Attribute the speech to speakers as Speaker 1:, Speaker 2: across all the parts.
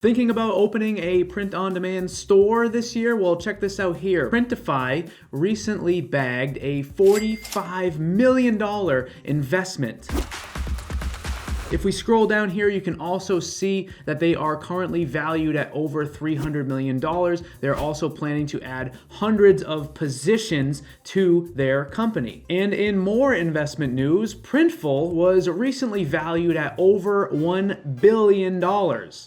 Speaker 1: Thinking about opening a print-on-demand store this year? Well, check this out here. Printify recently bagged a $45 million investment. If we scroll down here, you can also see that they are currently valued at over $300 million. They're also planning to add hundreds of positions to their company. And in more investment news, Printful was recently valued at over $1 billion.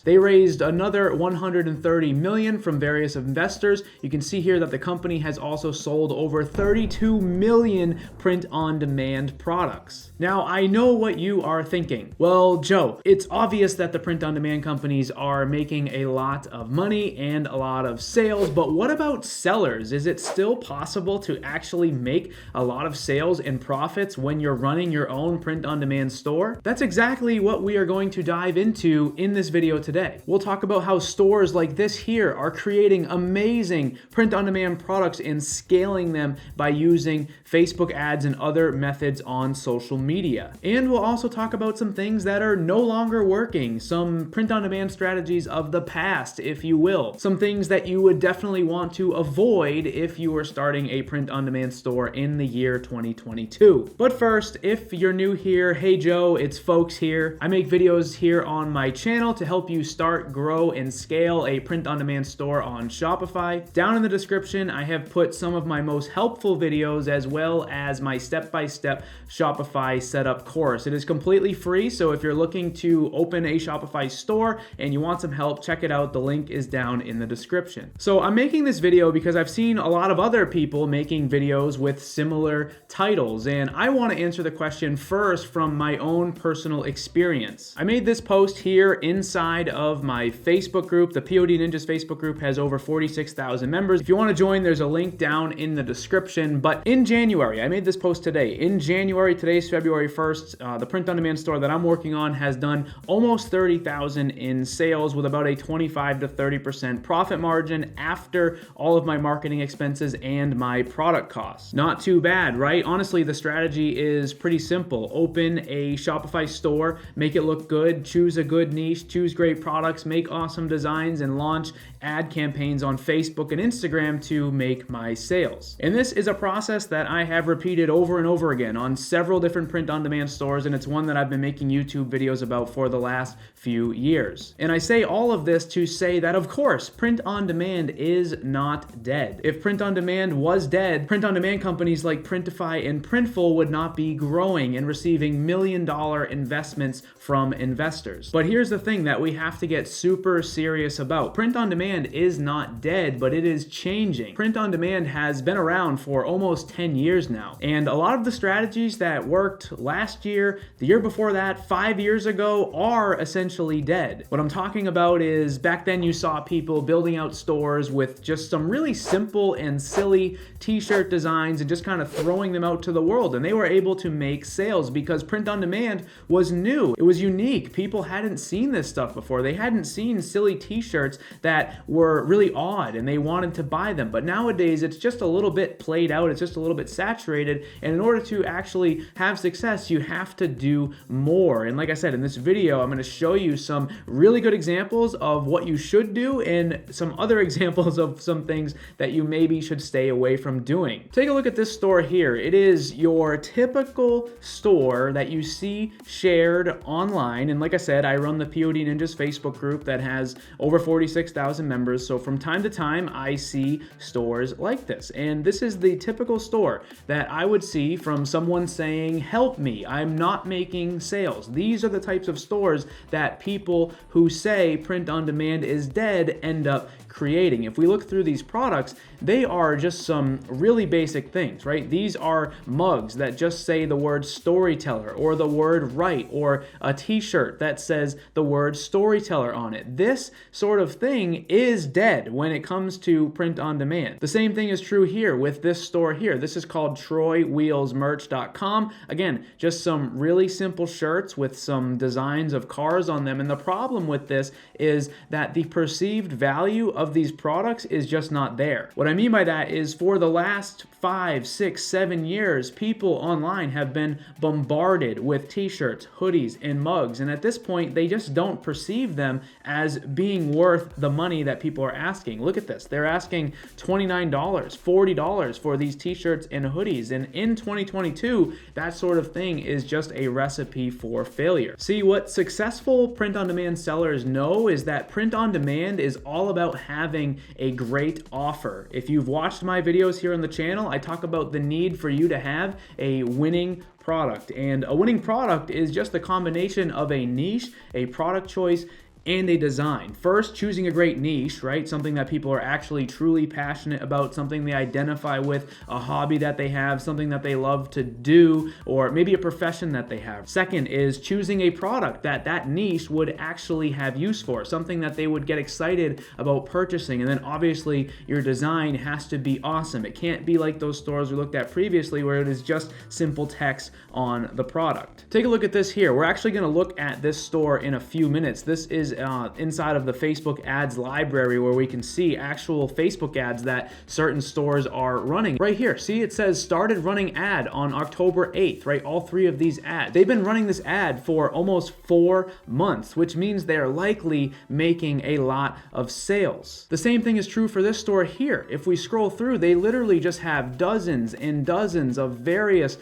Speaker 1: They raised another $130 million from various investors. You can see here that the company has also sold over 32 million print-on-demand products. Now, I know what you are thinking. Well, Joe, it's obvious that the print-on-demand companies are making a lot of money and a lot of sales, but what about sellers? Is it still possible to actually make a lot of sales and profits when you're running your own print-on-demand store? That's exactly what we are going to dive into in this video today. We'll talk about how stores like this here are creating amazing print-on-demand products and scaling them by using Facebook ads and other methods on social media. And we'll also talk about some things that are no longer working, some print-on-demand strategies of the past, if you will, some things that you would definitely want to avoid if you were starting a print-on-demand store in the year 2022. But first, if you're new here, hey Joe, it's Folks here. I make videos here on my channel to help you start, grow, and scale a print-on-demand store on Shopify. Down in the description, I have put some of my most helpful videos as well as my step-by-step Shopify setup course. It is completely free, so if you're looking to open a Shopify store and you want some help, check it out. The link is down in the description. So I'm making this video because I've seen a lot of other people making videos with similar titles, and I want to answer the question first from my own personal experience. I made this post here inside of my Facebook group. The POD Ninjas Facebook group has over 46,000 members. If you want to join, there's a link down in the description. But in January, I made this post today. In January, today's February 1st, the print-on-demand store that I'm working on has done almost 30,000 in sales with about a 25 to 30% profit margin after all of my marketing expenses and my product costs. Not too bad, right? Honestly, the strategy is pretty simple. Open a Shopify store, make it look good, choose a good niche, choose great products, make awesome designs, and launch ad campaigns on Facebook and Instagram to make my sales. And this is a process that I have repeated over and over again on several different print-on-demand stores, and it's one that I've been making YouTube videos about for the last few years. And I say all of this to say that, of course, print-on-demand is not dead. If print-on-demand was dead, print-on-demand companies like Printify and Printful would not be growing and receiving million-dollar investments from investors. But here's the thing that we have to get super serious about. Print-on-demand is not dead, but it is changing. Print-on-demand has been around for almost 10 years now, and a lot of the strategies that worked last year, the year before that, 5 years ago, are essentially dead. What I'm talking about is back then you saw people building out stores with just some really simple and silly t-shirt designs and just kind of throwing them out to the world, and they were able to make sales because print-on-demand was new. It was unique. People hadn't seen this stuff before. They hadn't seen silly t-shirts that were really odd and they wanted to buy them. But nowadays it's just a little bit played out. It's just a little bit saturated, and in order to actually have success, you have to do more. And like I said, in this video, I'm going to show you some really good examples of what you should do and some other examples of some things that you maybe should stay away from doing. Take a look at this store here. It is your typical store that you see shared online. And like I said, I run the POD Ninjas Facebook group that has over 46,000 members. So from time to time, I see stores like this. And this is the typical store that I would see from someone saying, "Help me, I'm not making sales." These are the types of stores that people who say print on demand is dead end up creating. If we look through these products, they are just some really basic things, right? These are mugs that just say the word storyteller or the word write, or a t-shirt that says the word storyteller on it. This sort of thing is dead when it comes to print on demand. The same thing is true here with this store here. This is called TroyWheelsMerch.com. Again, just some really simple shirts with some designs of cars on them. And the problem with this is that the perceived value of these products is just not there. What I mean by that is for the last 5, 6, 7 years, people online have been bombarded with t-shirts, hoodies, and mugs. And at this point, they just don't perceive them as being worth the money that people are asking. Look at this. They're asking $29, $40 for these t-shirts and hoodies. And in 2022, that sort of thing is just a recipe for failure. See, what successful print-on-demand sellers know is that print-on-demand is all about having a great offer. If you've watched my videos here on the channel, I talk about the need for you to have a winning product. And a winning product is just a combination of a niche, a product choice, and a design. First, choosing a great niche, right? Something that people are actually truly passionate about, something they identify with, a hobby that they have, something that they love to do, or maybe a profession that they have. Second is choosing a product that niche would actually have use for, something that they would get excited about purchasing. And then obviously your design has to be awesome. It can't be like those stores we looked at previously where it is just simple text on the product. Take a look at this here. We're actually going to look at this store in a few minutes. This is inside of the Facebook ads library where we can see actual Facebook ads that certain stores are running. Right here, see it says started running ad on October 8th, right? All 3 of these ads. They've been running this ad for almost 4 months, which means they're likely making a lot of sales. The same thing is true for this store here. If we scroll through, they literally just have dozens and dozens of various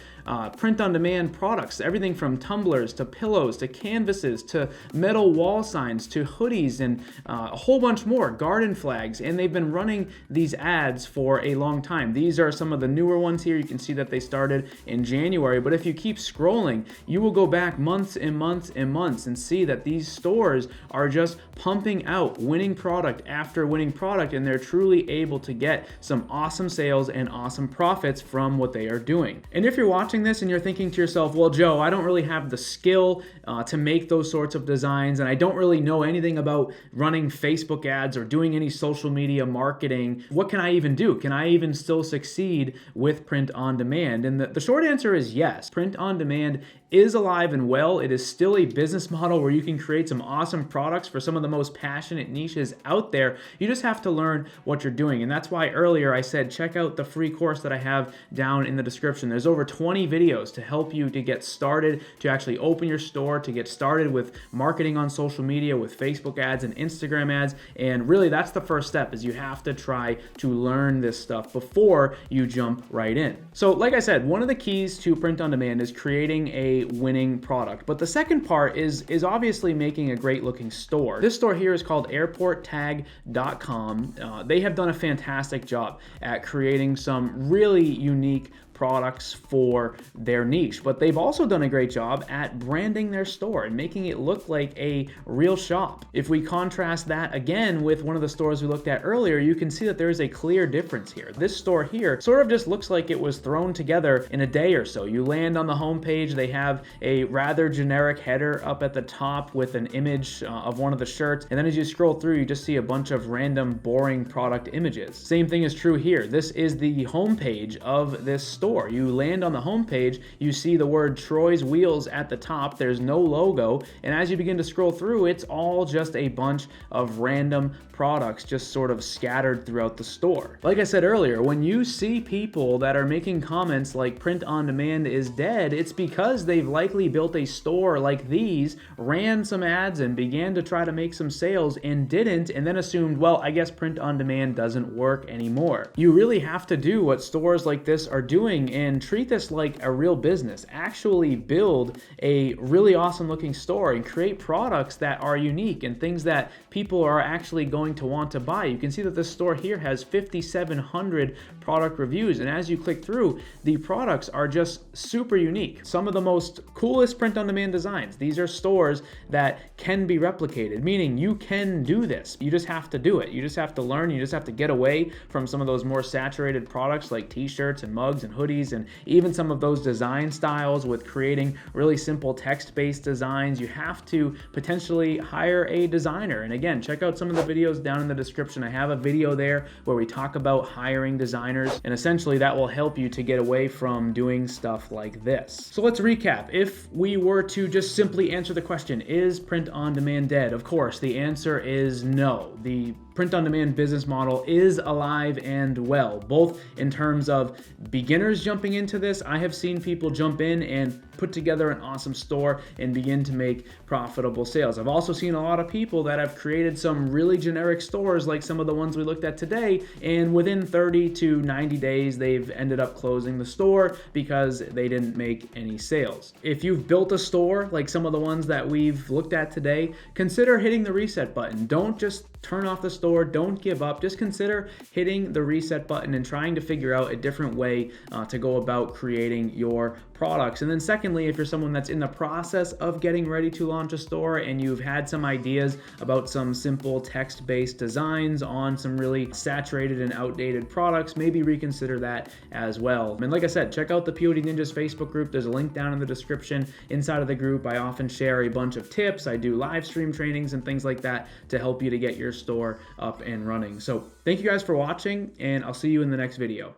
Speaker 1: print-on-demand products, everything from tumblers to pillows to canvases to metal wall signs to hoodies and a whole bunch more, garden flags, and they've been running these ads for a long time. These are some of the newer ones here. You can see that they started in January, but if you keep scrolling, you will go back months and months and months and see that these stores are just pumping out winning product after winning product, and they're truly able to get some awesome sales and awesome profits from what they are doing. And if you're watching this and you're thinking to yourself, well, Joe, I don't really have the skill to make those sorts of designs, and I don't really know anything about running Facebook ads or doing any social media marketing. What can I even do? Can I even still succeed with print on demand? And the short answer is yes. Print on demand is alive and well. It is still a business model where you can create some awesome products for some of the most passionate niches out there. You just have to learn what you're doing. And that's why earlier I said, check out the free course that I have down in the description. There's over 20 videos to help you to get started, to actually open your store, to get started with marketing on social media, with Facebook ads and Instagram ads. And really that's the first step, is you have to try to learn this stuff before you jump right in. So like I said, one of the keys to print on demand is creating a winning product. But the second part is obviously making a great looking store. This store here is called airporttag.com. They have done a fantastic job at creating some really unique products for their niche, but they've also done a great job at branding their store and making it look like a real shop. If we contrast that again with one of the stores we looked at earlier, you can see that there is a clear difference here. This store here sort of just looks like it was thrown together in a day or so. You land on the homepage, they have a rather generic header up at the top with an image of one of the shirts, and then as you scroll through, you just see a bunch of random boring product images. Same thing is true here. This is the homepage of this store. You land on the homepage, you see the word Troy's Wheels at the top. There's no logo, and as you begin to scroll through, it's all just a bunch of random products just sort of scattered throughout the store. Like I said earlier, when you see people that are making comments like print on demand is dead, it's because they've likely built a store like these, ran some ads and began to try to make some sales and didn't, and then assumed, well, I guess print on demand doesn't work anymore. You really have to do what stores like this are doing and treat this like a real business. Actually build a really awesome looking store and create products that are unique and things that people are actually going to want to buy. You can see that this store here has 5,700 product reviews, and as you click through, the products are just super unique. Some of the most coolest print on demand designs. These are stores that can be replicated, meaning you can do this. You just have to do it. You just have to learn. You just have to get away from some of those more saturated products like t-shirts and mugs and hoodies hoodies and even some of those design styles with creating really simple text-based designs, you have to potentially hire a designer. And again, check out some of the videos down in the description. I have a video there where we talk about hiring designers, and essentially that will help you to get away from doing stuff like this. So let's recap. If we were to just simply answer the question, is print on demand dead? Of course, the answer is no. The print-on-demand business model is alive and well, both in terms of beginners jumping into this. I have seen people jump in and put together an awesome store and begin to make profitable sales. I've also seen a lot of people that have created some really generic stores like some of the ones we looked at today, and within 30 to 90 days, they've ended up closing the store because they didn't make any sales. If you've built a store like some of the ones that we've looked at today, consider hitting the reset button. Don't just turn off the store, don't give up. Just consider hitting the reset button and trying to figure out a different way to go about creating your products. And then secondly, if you're someone that's in the process of getting ready to launch a store and you've had some ideas about some simple text-based designs on some really saturated and outdated products, maybe reconsider that as well. And like I said, check out the POD Ninjas Facebook group. There's a link down in the description. Inside of the group, I often share a bunch of tips. I do live stream trainings and things like that to help you to get your store up and running. So thank you guys for watching, and I'll see you in the next video.